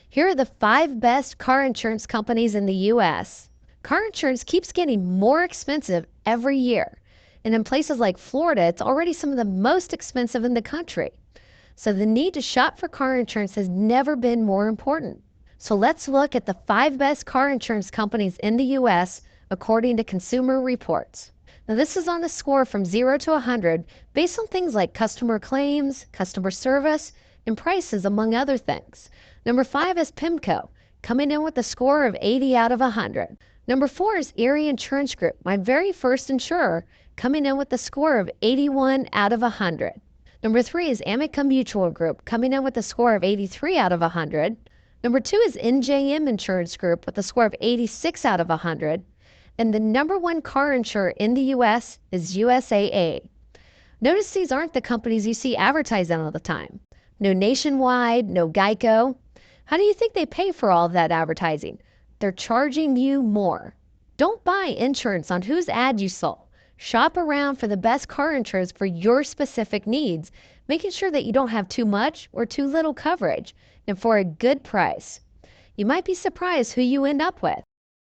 Here are the 5 best car insurance companies in the U.S. Car insurance keeps getting more expensive every year. And in places like Florida, it's already some of the most expensive in the country. So the need to shop for car insurance has never been more important. So let's look at the 5 best car insurance companies in the U.S. according to Consumer Reports. Now this is on a score from 0 to 100 based on things like customer claims, customer service, and prices, among other things. Number 5 is PIMCO, coming in with a score of 80 out of 100. Number 4 is Erie Insurance Group, my very first insurer, coming in with a score of 81 out of 100. Number 3 is Amica Mutual Group, coming in with a score of 83 out of 100. Number 2 is NJM Insurance Group with a score of 86 out of 100. And the number 1 car insurer in the U.S. is USAA. Notice these aren't the companies you see advertising all the time. No Nationwide, no Geico. How do you think they pay for all of that advertising? They're charging you more. Don't buy insurance on whose ad you saw. Shop around for the best car insurance for your specific needs, making sure that you don't have too much or too little coverage, and for a good price. You might be surprised who you end up with.